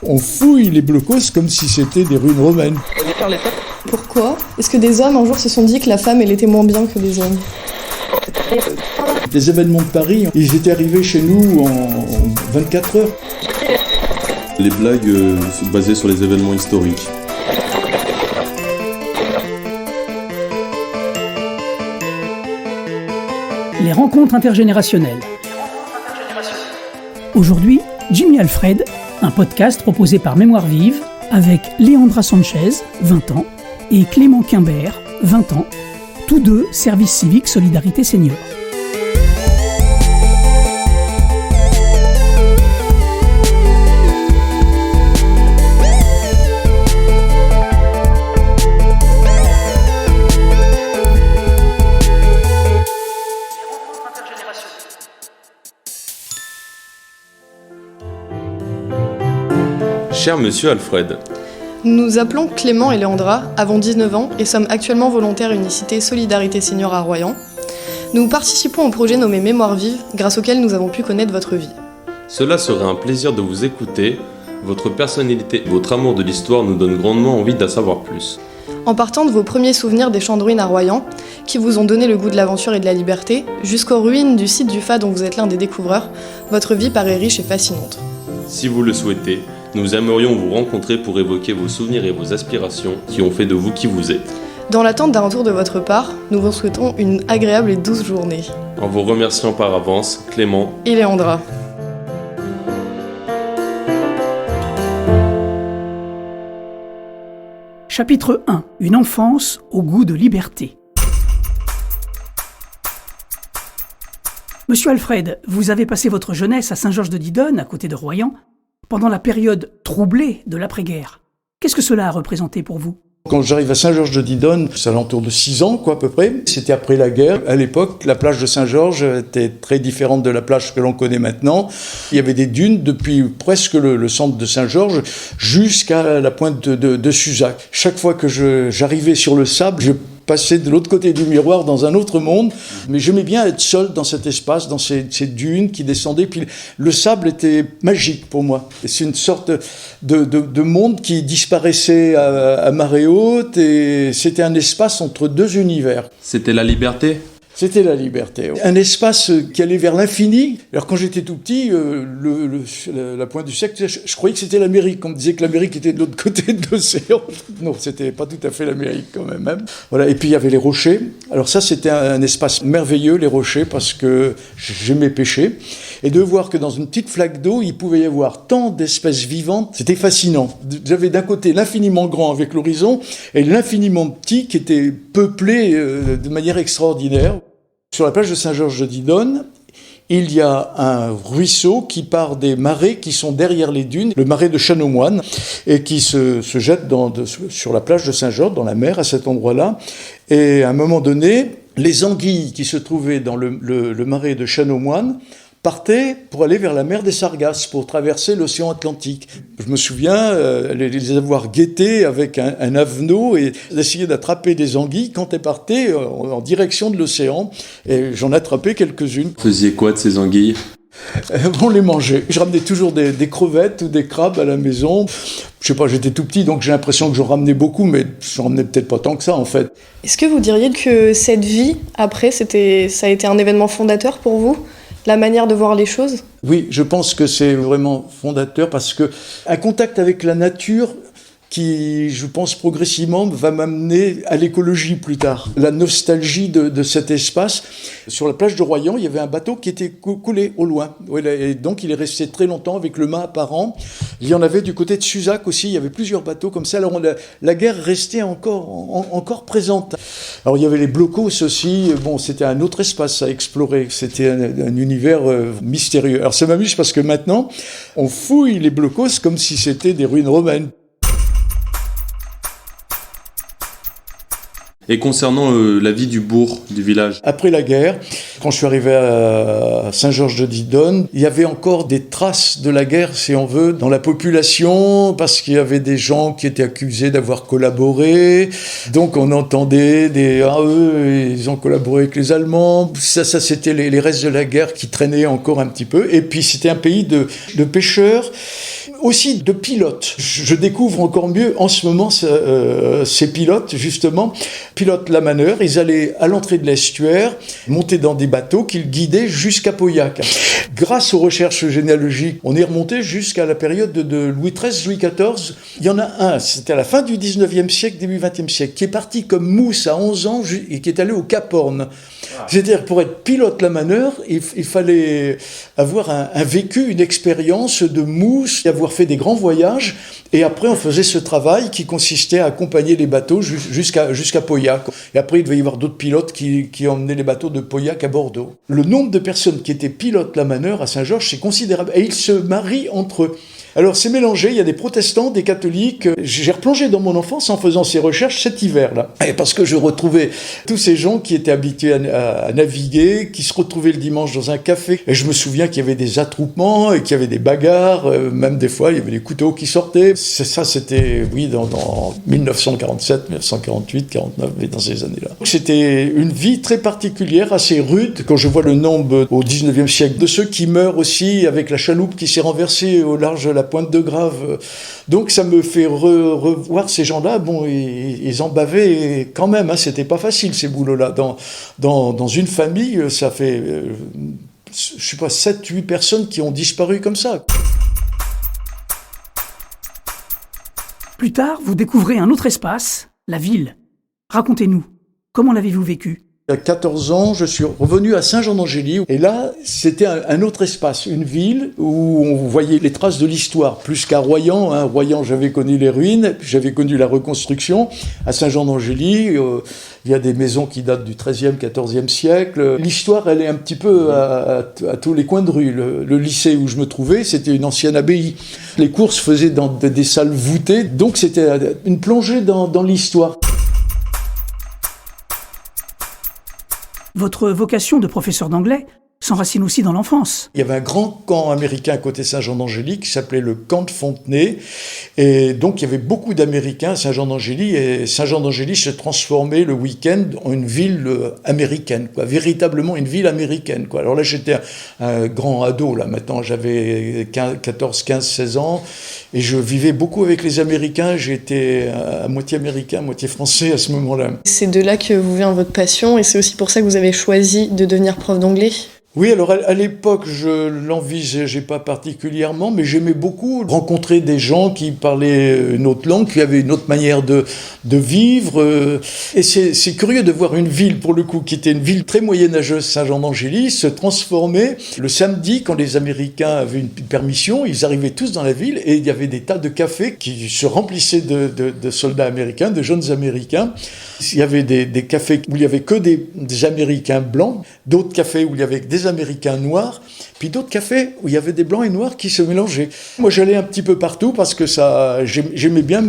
On fouille les blocos comme si c'était des ruines romaines. Pourquoi ? Est-ce que des hommes un jour se sont dit que la femme elle était moins bien que des hommes ? Les événements de Paris, ils étaient arrivés chez nous en 24 heures. Les blagues sont basées sur les événements historiques. Les rencontres intergénérationnelles. Aujourd'hui, Jimmy Alfred, un podcast proposé par Mémoire Vive avec Leandra Sanchez, 20 ans, et Clément Quimbert, 20 ans, tous deux service civique Solidarité Senior. Cher monsieur Alfred, Nous nous appelons Clément et Leandra, avons 19 ans et sommes actuellement volontaires unicité Solidarité Senior à Royan. Nous participons au projet nommé Mémoire Vive, grâce auquel nous avons pu connaître votre vie. cela serait un plaisir de vous écouter. Votre personnalité, votre amour de l'histoire nous donne grandement envie d'en savoir plus. En partant de vos premiers souvenirs des champs de ruines à Royan, qui vous ont donné le goût de l'aventure et de la liberté, jusqu'aux ruines du site du Fa dont vous êtes l'un des découvreurs, votre vie paraît riche et fascinante. Si vous le souhaitez, nous aimerions vous rencontrer pour évoquer vos souvenirs et vos aspirations qui ont fait de vous qui vous êtes. Dans l'attente d'un retour de votre part, nous vous souhaitons une agréable et douce journée. En vous remerciant par avance, Clément. Et Leandra. Chapitre 1. Une enfance au goût de liberté. Monsieur Alfred, vous avez passé votre jeunesse à Saint-Georges-de-Didonne, à côté de Royan, pendant la période troublée de l'après-guerre. Qu'est-ce que cela a représenté pour vous ? Quand j'arrive à Saint-Georges-de-Didonne, c'est à l'entour de 6 ans, à peu près. C'était après la guerre. À l'époque, la plage de Saint-Georges était très différente de la plage que l'on connaît maintenant. Il y avait des dunes depuis presque le centre de Saint-Georges jusqu'à la pointe de Suzac. Chaque fois que j'arrivais sur le sable, je passais de l'autre côté du miroir dans un autre monde, mais j'aimais bien être seul dans cet espace, dans ces dunes qui descendaient, puis le sable était magique pour moi. Et c'est une sorte de monde qui disparaissait à marée haute, et c'était un espace entre deux univers. C'était la liberté ? C'était la liberté. Un espace qui allait vers l'infini. Alors quand j'étais tout petit, la pointe du siècle, je croyais que c'était l'Amérique. On me disait que l'Amérique était de l'autre côté de l'océan. Non, c'était pas tout à fait l'Amérique quand même. Hein. Voilà. Et puis il y avait les rochers. Alors ça, c'était un espace merveilleux, les rochers, parce que j'aimais pêcher. Et de voir que dans une petite flaque d'eau, il pouvait y avoir tant d'espèces vivantes, c'était fascinant. J'avais d'un côté l'infiniment grand avec l'horizon et l'infiniment petit qui était peuplé de manière extraordinaire. Sur la plage de Saint-Georges-de-Didonne, il y a un ruisseau qui part des marais qui sont derrière les dunes, le marais de Chanomoine, et qui se jette sur la plage de Saint-Georges, dans la mer, à cet endroit-là. Et à un moment donné, les anguilles qui se trouvaient dans le marais de Chanomoine partaient pour aller vers la mer des Sargasses, pour traverser l'océan Atlantique. Je me souviens les avoir guettés avec un avenot et d'essayer d'attraper des anguilles quand elles partaient en direction de l'océan. Et j'en attrapais quelques-unes. Vous faisiez quoi de ces anguilles ? On les mangeait. Je ramenais toujours des crevettes ou des crabes à la maison. Je sais pas, j'étais tout petit, donc j'ai l'impression que j'en ramenais beaucoup, mais j'en ramenais peut-être pas tant que ça, en fait. Est-ce que vous diriez que cette vie, après, ça a été un événement fondateur pour vous ? La manière de voir les choses ? Oui, je pense que c'est vraiment fondateur parce que un contact avec la nature qui, je pense, progressivement va m'amener à l'écologie plus tard. La nostalgie de cet espace. Sur la plage de Royan, il y avait un bateau qui était coulé au loin. Et donc, il est resté très longtemps avec le mât apparent. Il y en avait du côté de Suzac aussi. Il y avait plusieurs bateaux comme ça. Alors, la guerre restait encore présente. Alors, il y avait les blocos aussi. Bon, c'était un autre espace à explorer. C'était un univers mystérieux. Alors, ça m'amuse parce que maintenant, on fouille les blocos comme si c'était des ruines romaines. Et concernant la vie du bourg, du village ? Après la guerre, Quand je suis arrivé à Saint-Georges-de-Didonne, il y avait encore des traces de la guerre, si on veut, dans la population, parce qu'il y avait des gens qui étaient accusés d'avoir collaboré. Donc on entendait eux, ils ont collaboré avec les Allemands. Ça c'était les restes de la guerre qui traînaient encore un petit peu. Et puis c'était un pays de pêcheurs, aussi de pilotes. Je découvre encore mieux en ce moment ces pilotes, justement. Pilotes lamaneurs, ils allaient à l'entrée de l'estuaire, monter dans des bateaux qu'ils guidaient jusqu'à Pauillac. Grâce aux recherches généalogiques, on est remonté jusqu'à la période de Louis XIII, Louis XIV. Il y en a un, c'était à la fin du 19e siècle, début 20e siècle, qui est parti comme mousse à 11 ans et qui est allé au Cap Horn. C'est-à-dire, pour être pilote lamaneur, il fallait avoir un vécu, une expérience de mousse, avoir fait des grands voyages, et après on faisait ce travail qui consistait à accompagner les bateaux jusqu'à Pauillac. Et après il devait y avoir d'autres pilotes qui emmenaient les bateaux de Pauillac à Bordeaux. Le nombre de personnes qui étaient pilotes lamaneurs à Saint-Georges, c'est considérable, et ils se marient entre eux. Alors c'est mélangé, il y a des protestants, des catholiques. J'ai replongé dans mon enfance en faisant ces recherches cet hiver-là. Et parce que je retrouvais tous ces gens qui étaient habitués à naviguer, qui se retrouvaient le dimanche dans un café. Et je me souviens qu'il y avait des attroupements et qu'il y avait des bagarres. Même des fois, il y avait des couteaux qui sortaient. C'était, oui, dans 1947, 1948, 49, mais dans ces années-là. C'était une vie très particulière, assez rude. Quand je vois le nombre au 19e siècle de ceux qui meurent aussi avec la chaloupe qui s'est renversée au large de la Pointe de Grave. Donc ça me fait revoir ces gens-là. Bon, ils en bavaient quand même, hein, c'était pas facile ces boulots-là. Dans une famille, ça fait, je sais pas, 7-8 personnes qui ont disparu comme ça. Plus tard, vous découvrez un autre espace, la ville. Racontez-nous, comment l'avez-vous vécu ? À 14 ans, je suis revenu à Saint-Jean-d'Angély. Et là, c'était un autre espace, une ville où on voyait les traces de l'histoire, plus qu'à Royan. Royan, j'avais connu les ruines, j'avais connu la reconstruction. À Saint-Jean-d'Angély, il y a des maisons qui datent du XIIIe, XIVe siècle. L'histoire, elle est un petit peu à tous les coins de rue. Le lycée où je me trouvais, c'était une ancienne abbaye. Les cours se faisaient dans des salles voûtées, donc c'était une plongée dans l'histoire. Votre vocation de professeur d'anglais s'enracine aussi dans l'enfance. Il y avait un grand camp américain à côté de Saint-Jean-d'Angély qui s'appelait le camp de Fontenay. Et donc, il y avait beaucoup d'Américains à Saint-Jean-d'Angély. Et Saint-Jean-d'Angély se transformait le week-end en une ville américaine, quoi. Véritablement une ville américaine, quoi. Alors là, j'étais un grand ado, là. Maintenant, j'avais 14, 15, 16 ans. Et je vivais beaucoup avec les Américains. J'étais à moitié américain, à moitié français à ce moment-là. C'est de là que vous vient votre passion. Et c'est aussi pour ça que vous avez choisi de devenir prof d'anglais. Oui, alors à l'époque, je l'envisageais pas particulièrement, mais j'aimais beaucoup rencontrer des gens qui parlaient une autre langue, qui avaient une autre manière de vivre. Et c'est curieux de voir une ville, pour le coup, qui était une ville très moyenâgeuse, Saint-Jean-d'Angély, se transformer. Le samedi, quand les Américains avaient une permission, ils arrivaient tous dans la ville et il y avait des tas de cafés qui se remplissaient de soldats américains, de jeunes Américains. Il y avait des cafés où il y avait que des Américains blancs, d'autres cafés où il y avait des Américains noirs, puis d'autres cafés où il y avait des blancs et noirs qui se mélangeaient. Moi, j'allais un petit peu partout parce que j'aimais bien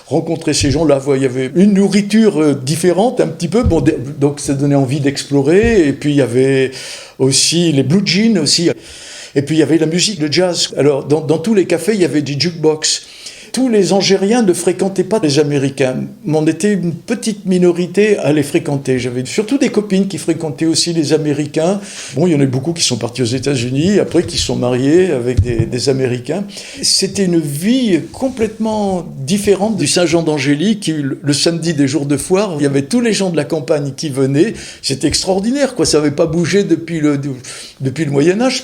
rencontrer ces gens-là. Il y avait une nourriture différente un petit peu, bon, donc ça donnait envie d'explorer. Et puis il y avait aussi les blue jeans aussi. Et puis il y avait la musique, le jazz. Alors dans tous les cafés, il y avait des jukebox. Tous les Angériens ne fréquentaient pas les Américains. On était une petite minorité à les fréquenter. J'avais surtout des copines qui fréquentaient aussi les Américains. Bon, il y en a beaucoup qui sont partis aux États-Unis, après qui sont mariés avec des Américains. C'était une vie complètement différente du Saint-Jean-d'Angély, qui, le samedi des jours de foire, il y avait tous les gens de la campagne qui venaient. C'était extraordinaire, quoi. Ça n'avait pas bougé depuis le Moyen-Âge.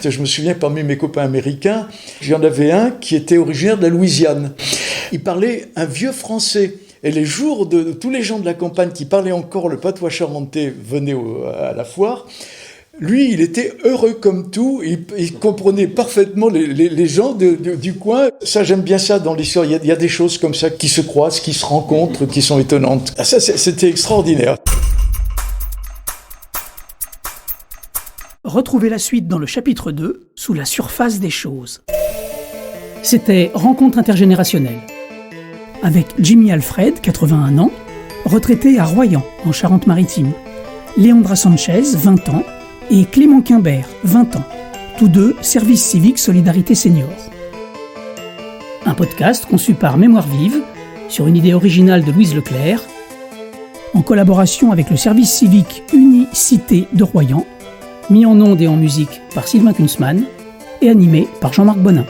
Je me souviens, parmi mes copains américains, j'en avais un qui était originaire de la Louisiane. Il parlait un vieux français. Et les jours de tous les gens de la campagne qui parlaient encore le patois charentais venaient à la foire. Lui, il était heureux comme tout. Il comprenait parfaitement les gens du coin. Ça, j'aime bien ça dans l'histoire. Il y a des choses comme ça qui se croisent, qui se rencontrent, qui sont étonnantes. Ça, c'était extraordinaire. Retrouvez la suite dans le chapitre 2, sous la surface des choses. C'était Rencontre intergénérationnelle, avec Jimmy Alfred, 81 ans, retraité à Royan, en Charente-Maritime, Léandra Sanchez, 20 ans, et Clément Quimbert, 20 ans, tous deux service civique Solidarité Senior. Un podcast conçu par Mémoire Vive, sur une idée originale de Louise Leclerc, en collaboration avec le service civique Unicité de Royan, mis en ondes et en musique par Sylvain Kunzmann et animé par Jean-Marc Bonin.